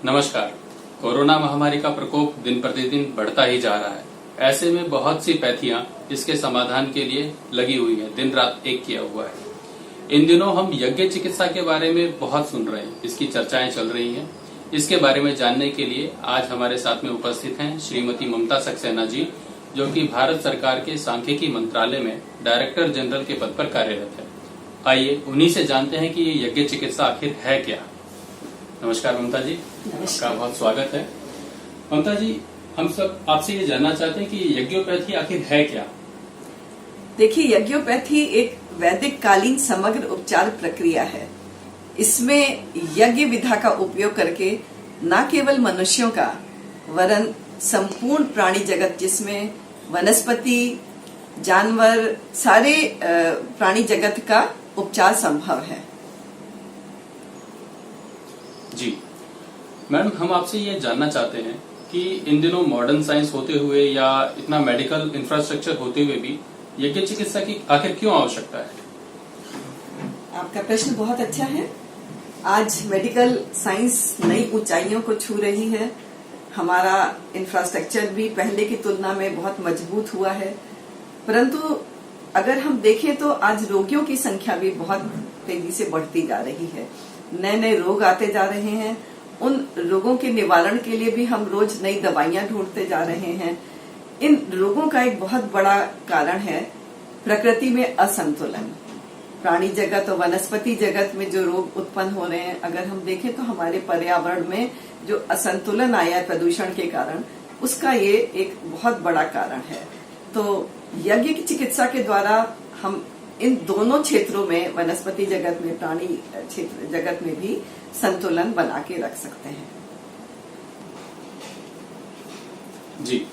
नमस्कार। कोरोना महामारी का प्रकोप दिन प्रतिदिन बढ़ता ही जा रहा है। ऐसे में बहुत सी पैथियां इसके समाधान के लिए लगी हुई हैं, दिन रात एक किया हुआ है। इन दिनों हम यज्ञ चिकित्सा के बारे में बहुत सुन रहे हैं, इसकी चर्चाएं चल रही हैं। इसके बारे में जानने के लिए आज हमारे साथ में उपस्थित हैं श्रीमती ममता सक्सेना जी, जो कि भारत सरकार के सांख्यिकी मंत्रालय में डायरेक्टर जनरल के पद पर कार्यरत है। आइए उन्हीं से जानते हैं कि ये यज्ञ चिकित्सा आखिर है क्या। नमस्कार ममता जी, आपका बहुत स्वागत है। ममता जी, हम सब आपसे ये जानना चाहते हैं कि यज्ञोपैथी आखिर है क्या। देखिए, यज्ञोपैथी एक वैदिक कालीन समग्र उपचार प्रक्रिया है। इसमें यज्ञ विधा का उपयोग करके न केवल मनुष्यों का वरन संपूर्ण प्राणी जगत, जिसमें वनस्पति, जानवर, सारे प्राणी जगत का उपचार संभव है। जी मैम, हम आपसे ये जानना चाहते हैं कि इन दिनों मॉडर्न साइंस होते हुए या इतना मेडिकल इंफ्रास्ट्रक्चर होते हुए भी यज्ञ चिकित्सा की आखिर क्यों आवश्यकता है। आपका प्रश्न बहुत अच्छा है। आज मेडिकल साइंस नई ऊंचाइयों को छू रही है। हमारा इंफ्रास्ट्रक्चर भी पहले की तुलना में बहुत मजबूत हुआ है, परंतु अगर हम देखें तो आज रोगियों की संख्या भी बहुत तेजी से बढ़ती जा रही है। नए नए रोग आते जा रहे हैं। उन रोगों के निवारण के लिए भी हम रोज नई दवाइयां ढूंढते जा रहे हैं। इन रोगों का एक बहुत बड़ा कारण है प्रकृति में असंतुलन। प्राणी जगत और वनस्पति जगत में जो रोग उत्पन्न हो रहे हैं, अगर हम देखें तो हमारे पर्यावरण में जो असंतुलन आया है प्रदूषण के कारण, उसका ये एक बहुत बड़ा कारण है। तो यज्ञ की चिकित्सा के द्वारा हम इन दोनों क्षेत्रों में, वनस्पति जगत में, प्राणी क्षेत्र जगत में भी संतुलन बना के रख सकते हैं। जी,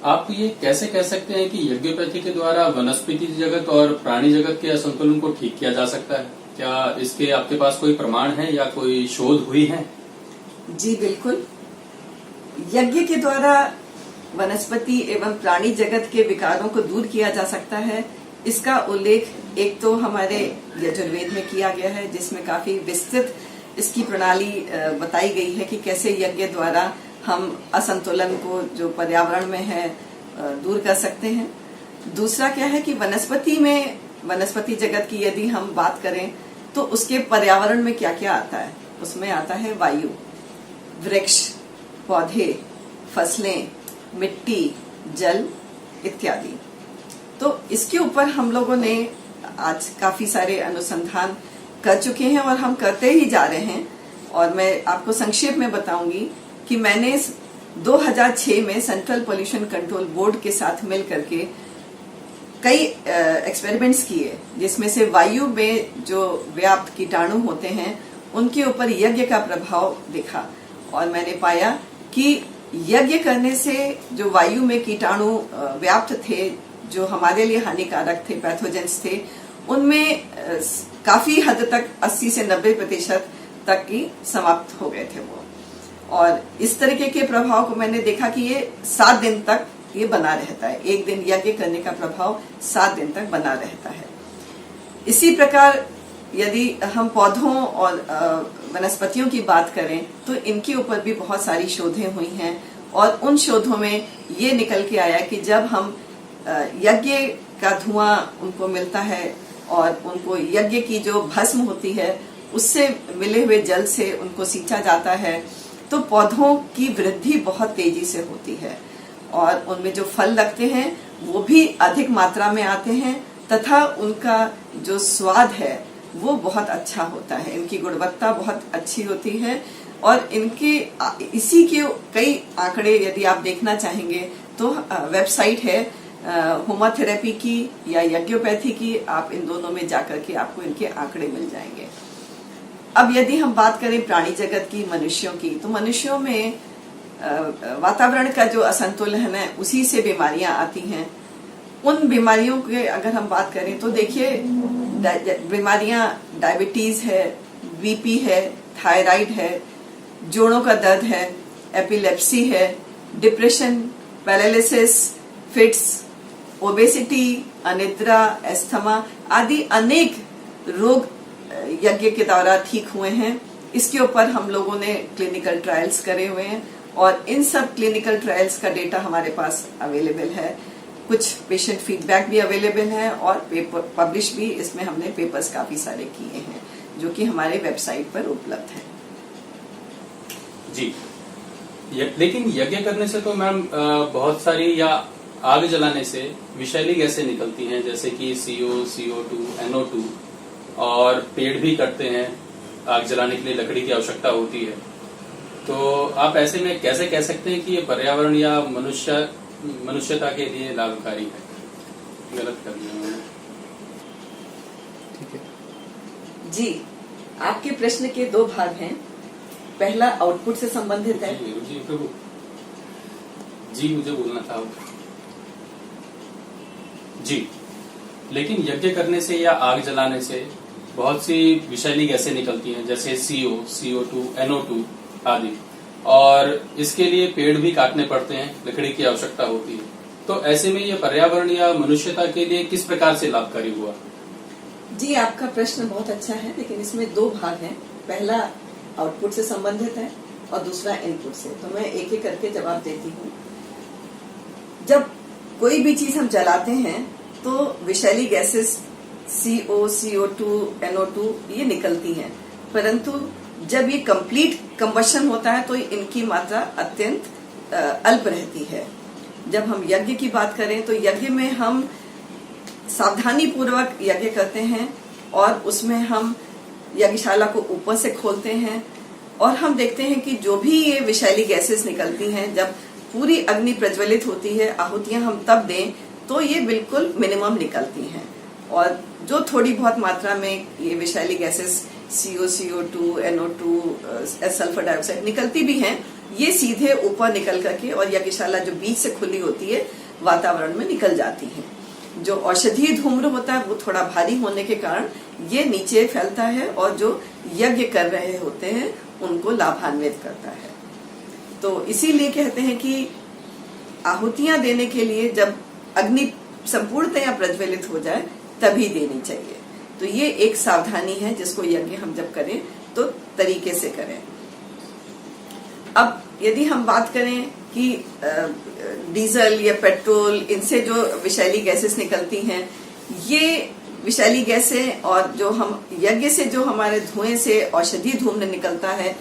आप ये कैसे कह सकते हैं कि यज्ञोपैथी के द्वारा वनस्पति जगत और प्राणी जगत के असंतुलन को ठीक किया जा सकता है? क्या इसके आपके पास कोई प्रमाण है या कोई शोध हुई है? जी बिल्कुल। यज्ञ के द्वारा वनस्पति एवं प्राणी जगत के विकारों को दूर किया जा सकता है। इसका उल्लेख एक तो हमारे यजुर्वेद में किया गया है, जिसमें काफी विस्तृत इसकी प्रणाली बताई गई है कि कैसे यज्ञ द्वारा हम असंतुलन को जो पर्यावरण में है दूर कर सकते हैं। दूसरा क्या है कि वनस्पति जगत की यदि हम बात करें तो उसके पर्यावरण में क्या क्या आता है। उसमें आता है वायु, वृक्ष, पौधे, फसलें, मिट्टी, जल इत्यादि। तो इसके ऊपर हम लोगों ने आज काफी सारे अनुसंधान कर चुके हैं और हम करते ही जा रहे हैं। और मैं आपको संक्षेप में बताऊंगी कि मैंने 2006 में सेंट्रल पोल्यूशन कंट्रोल बोर्ड के साथ मिल करके कई एक्सपेरिमेंट्स किए, जिसमें से वायु में जो व्याप्त कीटाणु होते हैं उनके ऊपर यज्ञ का प्रभाव देखा। और मैंने पाया कि यज्ञ करने से जो वायु में कीटाणु व्याप्त थे, जो हमारे लिए हानिकारक थे, पैथोजेंस थे, उनमें काफी हद तक 80 से 90% तक की समाप्त हो गए थे वो। और इस तरीके के प्रभाव को मैंने देखा कि ये 7 दिन तक ये बना रहता है। एक दिन यज्ञ करने का प्रभाव 7 दिन तक बना रहता है। इसी प्रकार यदि हम पौधों और वनस्पतियों की बात करें तो इनके ऊपर भी बहुत सारी शोधें हुई हैं। और उन शोधों में ये निकल के आया कि जब हम यज्ञ का धुआं उनको मिलता है और उनको यज्ञ की जो भस्म होती है उससे मिले हुए जल से उनको सींचा जाता है, तो पौधों की वृद्धि बहुत तेजी से होती है और उनमें जो फल लगते हैं वो भी अधिक मात्रा में आते हैं तथा उनका जो स्वाद है वो बहुत अच्छा होता है। इनकी गुणवत्ता बहुत अच्छी होती है। और इनके इसी के कई आंकड़े यदि आप देखना चाहेंगे तो वेबसाइट है होमोथेरेपी की या यज्ञोपैथी की। आप इन दोनों में जाकर के आपको इनके आंकड़े मिल जाएंगे। अब यदि हम बात करें प्राणी जगत की, मनुष्यों की, तो मनुष्यों में वातावरण का जो असंतुलन है उसी से बीमारियां आती हैं। उन बीमारियों के अगर हम बात करें तो देखिए, बीमारियां डायबिटीज है, बीपी है, थायराइड है, जोड़ों का दर्द है, एपिलेप्सी है, डिप्रेशन, पैरालिसिस, फिट्स, ओबेसिटी, अनिद्रा, एस्थमा आदि अनेक रोग यज्ञ के द्वारा ठीक हुए हैं। इसके ऊपर हम लोगों ने क्लिनिकल ट्रायल्स करे हुए हैं और इन सब क्लिनिकल ट्रायल्स का डेटा हमारे पास अवेलेबल है। कुछ पेशेंट फीडबैक भी अवेलेबल है और पेपर पब्लिश भी, इसमें हमने पेपर्स काफी सारे किए हैं जो कि हमारे वेबसाइट पर उपलब्ध है। जी, लेकिन यज्ञ करने से तो मैम बहुत सारी या आग जलाने से विषैली गैसें निकलती हैं, जैसे कि CO, CO2, NO2, और पेड़ भी कटते हैं। आग जलाने के लिए लकड़ी की आवश्यकता होती है। तो आप ऐसे में कैसे कह सकते हैं कि ये पर्यावरण या मनुष्यता के लिए लाभकारी है? गलत कर दिया मैंने। ठीक है जी, आपके प्रश्न के दो भाग हैं। पहला आउटपुट से संबंधित है। जी प्रभु जी, मुझे बोलना था जी। लेकिन यज्ञ करने से या आग जलाने से बहुत सी विषैली गैसें निकलती हैं, जैसे CO, CO2, NO2 आदि, और इसके लिए पेड़ भी काटने पड़ते हैं, लकड़ी की आवश्यकता होती है। तो ऐसे में ये पर्यावरण या मनुष्यता के लिए किस प्रकार से लाभकारी हुआ? जी, आपका प्रश्न बहुत अच्छा है, लेकिन इसमें दो भाग हैं। पहला आउटपुट से संबंधित है और दूसरा इनपुट से। तो मैं एक एक करके जवाब देती हूँ। जब कोई भी चीज हम जलाते हैं तो विषैली गैसेस CO, CO2, NO2 ये निकलती हैं, परंतु जब ये कंप्लीट कंबशन होता है तो इनकी मात्रा अत्यंत अल्प रहती है। जब हम यज्ञ की बात करें तो यज्ञ में हम सावधानी पूर्वक यज्ञ करते हैं और उसमें हम यज्ञशाला को ऊपर से खोलते हैं और हम देखते हैं कि जो भी ये विषैली गैसेस निकलती हैं, जब पूरी अग्नि प्रज्वलित होती है, आहुतियां हम तब दें तो ये बिल्कुल मिनिमम निकलती हैं। और जो थोड़ी बहुत मात्रा में ये विषैली gases CO, CO2, NO2, sulphur dioxide निकलती भी हैं, ये सीधे ऊपर निकल करके और यज्ञशाला जो बीच से खुली होती है वातावरण में निकल जाती हैं। जो औषधीय धूम्र होता है वो थोड़ा भारी होने के कारण ये नीचे फैलता है और जो यज्ञ कर रहे होते हैं उनको लाभान्वित करता है। तो इसीलिए कहते हैं कि आहुतियां देने के लिए जब अग्नि संपूर्णतया प्रज्वलित हो जाए तभी देनी चाहिए। तो ये एक सावधानी है जिसको यज्ञ हम जब करें तो तरीके से करें। अब यदि हम बात करें कि डीजल या पेट्रोल, इनसे जो विषैली गैसेस निकलती हैं, ये विषैली गैसें और जो हम यज्ञ से जो हमारे धुएं से औषधि धूम्र निकलता है,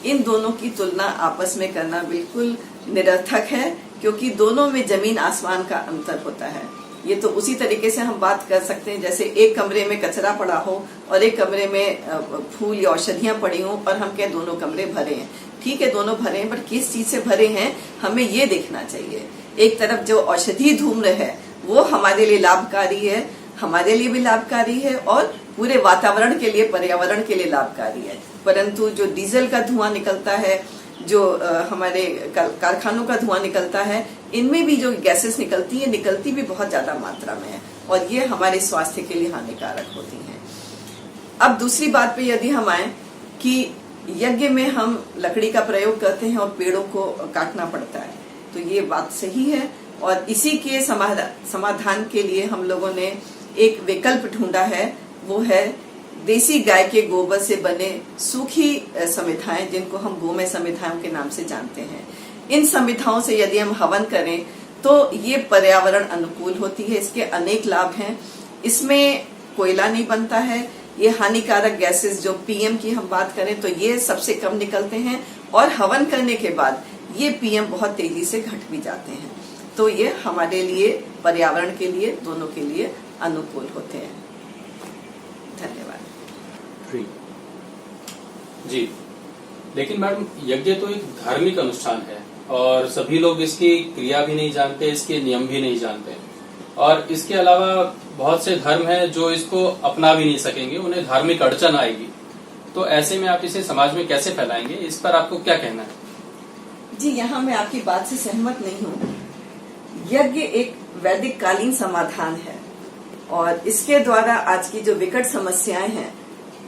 इन दोनों की तुलना आपस में करना बिल्कुल निरर्थक है, क्योंकि दोनों में जमीन आसमान का अंतर होता है। ये तो उसी तरीके से हम बात कर सकते हैं जैसे एक कमरे में कचरा पड़ा हो और एक कमरे में फूल या औषधियां पड़ी हो और हम कहें दोनों कमरे भरे हैं। ठीक है, दोनों भरे हैं, पर किस चीज से भरे हैं हमें ये देखना चाहिए। एक तरफ जो औषधि धूम्र है वो हमारे लिए लाभकारी है, हमारे लिए भी लाभकारी है और पूरे वातावरण के लिए, पर्यावरण के लिए लाभकारी है। परंतु जो डीजल का धुआं निकलता है, जो हमारे कारखानों का धुआं निकलता है, इनमें भी जो गैसेस निकलती है, निकलती भी बहुत ज्यादा मात्रा में है और ये हमारे स्वास्थ्य के लिए हानिकारक होती हैं। अब दूसरी बात पे यदि हम आए कि यज्ञ में हम लकड़ी का प्रयोग करते हैं और पेड़ों को काटना पड़ता है, तो ये बात सही है और इसी के समाधान के लिए हम लोगों ने एक विकल्प ढूंढा है। वो है देसी गाय के गोबर से बने सूखी समिधाएं, जिनको हम गोमय समिधाओं के नाम से जानते हैं। इन समिधाओं से यदि हम हवन करें तो ये पर्यावरण अनुकूल होती है। इसके अनेक लाभ हैं। इसमें कोयला नहीं बनता है, ये हानिकारक गैसेस जो PM की हम बात करें तो ये सबसे कम निकलते हैं और हवन करने के बाद ये PM बहुत तेजी से घट भी जाते हैं। तो ये हमारे लिए, पर्यावरण के लिए, दोनों के लिए अनुकूल होते हैं। धन्यवाद। जी, लेकिन मैडम यज्ञ तो एक धार्मिक अनुष्ठान है और सभी लोग इसकी क्रिया भी नहीं जानते, इसके नियम भी नहीं जानते और इसके अलावा बहुत से धर्म हैं जो इसको अपना भी नहीं सकेंगे, उन्हें धार्मिक अड़चन आएगी। तो ऐसे में आप इसे समाज में कैसे फैलाएंगे, इस पर आपको क्या कहना है? जी, यहाँ मैं आपकी बात से सहमत नहीं हूँ। यज्ञ एक वैदिक कालीन समाधान है और इसके द्वारा आज की जो विकट समस्याएं हैं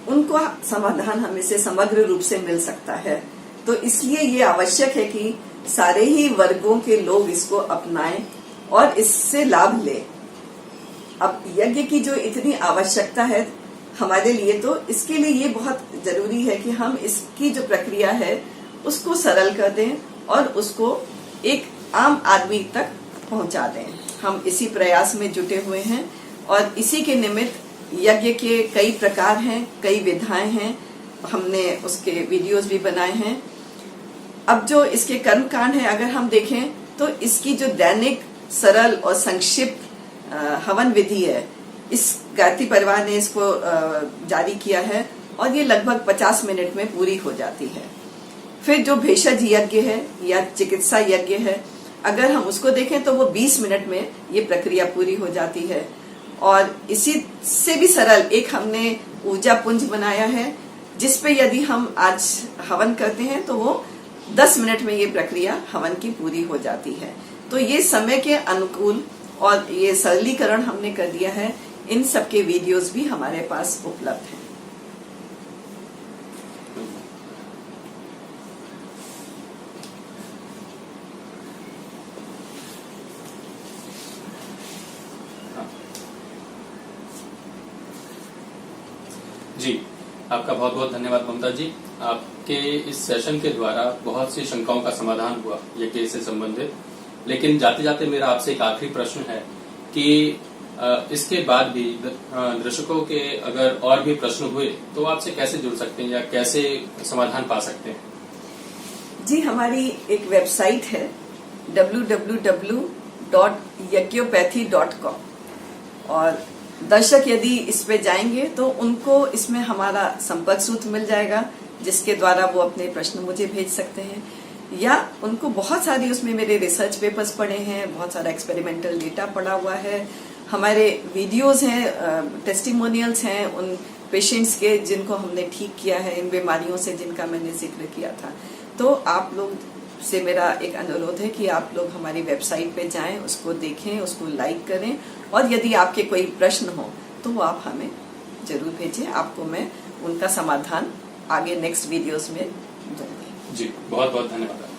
उनको समाधान हमें से समग्र रूप से मिल सकता है। तो इसलिए ये आवश्यक है कि सारे ही वर्गों के लोग इसको अपनाएं और इससे लाभ लें। अब यज्ञ की जो इतनी आवश्यकता है हमारे लिए, तो इसके लिए ये बहुत जरूरी है कि हम इसकी जो प्रक्रिया है उसको सरल कर दें और उसको एक आम आदमी तक पहुंचा दें। हम इसी प्रयास में जुटे हुए हैं और इसी के निमित्त यज्ञ के कई प्रकार हैं, कई विधाएं हैं, हमने उसके वीडियोस भी बनाए हैं। अब जो इसके कर्मकांड है अगर हम देखें तो इसकी जो दैनिक सरल और संक्षिप्त हवन विधि है, इस गायत्री परिवार ने इसको जारी किया है और ये लगभग 50 मिनट में पूरी हो जाती है। फिर जो भेषज यज्ञ है या चिकित्सा यज्ञ है, अगर हम उसको देखें तो वो 20 मिनट में ये प्रक्रिया पूरी हो जाती है। और इसी से भी सरल एक हमने ऊर्जा पुंज बनाया है, जिसपे यदि हम आज हवन करते हैं तो वो 10 मिनट में ये प्रक्रिया हवन की पूरी हो जाती है। तो ये समय के अनुकूल और ये सरलीकरण हमने कर दिया है। इन सब के वीडियोस भी हमारे पास उपलब्ध हैं। जी, आपका बहुत बहुत धन्यवाद ममता जी। आपके इस सेशन के द्वारा बहुत सी शंकाओं का समाधान हुआ यज्ञ से संबंधित। लेकिन जाते जाते मेरा आपसे एक आखिरी प्रश्न है कि इसके बाद भी दर्शकों के अगर और भी प्रश्न हुए तो आपसे कैसे जुड़ सकते हैं या कैसे समाधान पा सकते हैं? जी, हमारी एक वेबसाइट है www.yagyopathy.com और दर्शक यदि इस पे जाएंगे तो उनको इसमें हमारा संपर्क सूत्र मिल जाएगा, जिसके द्वारा वो अपने प्रश्न मुझे भेज सकते हैं। या उनको बहुत सारी उसमें मेरे रिसर्च पेपर्स पढ़े हैं, बहुत सारा एक्सपेरिमेंटल डेटा पड़ा हुआ है, हमारे वीडियोस हैं, टेस्टिमोनियल्स हैं उन पेशेंट्स के जिनको हमने ठीक किया है इन बीमारियों से जिनका मैंने जिक्र किया था। तो आप लोग से मेरा एक अनुरोध है कि आप लोग हमारी वेबसाइट पे जाएं, उसको देखें, उसको लाइक करें और यदि आपके कोई प्रश्न हो तो वो आप हमें जरूर भेजें। आपको मैं उनका समाधान आगे नेक्स्ट वीडियोस में दूंगी। जी, बहुत बहुत धन्यवाद।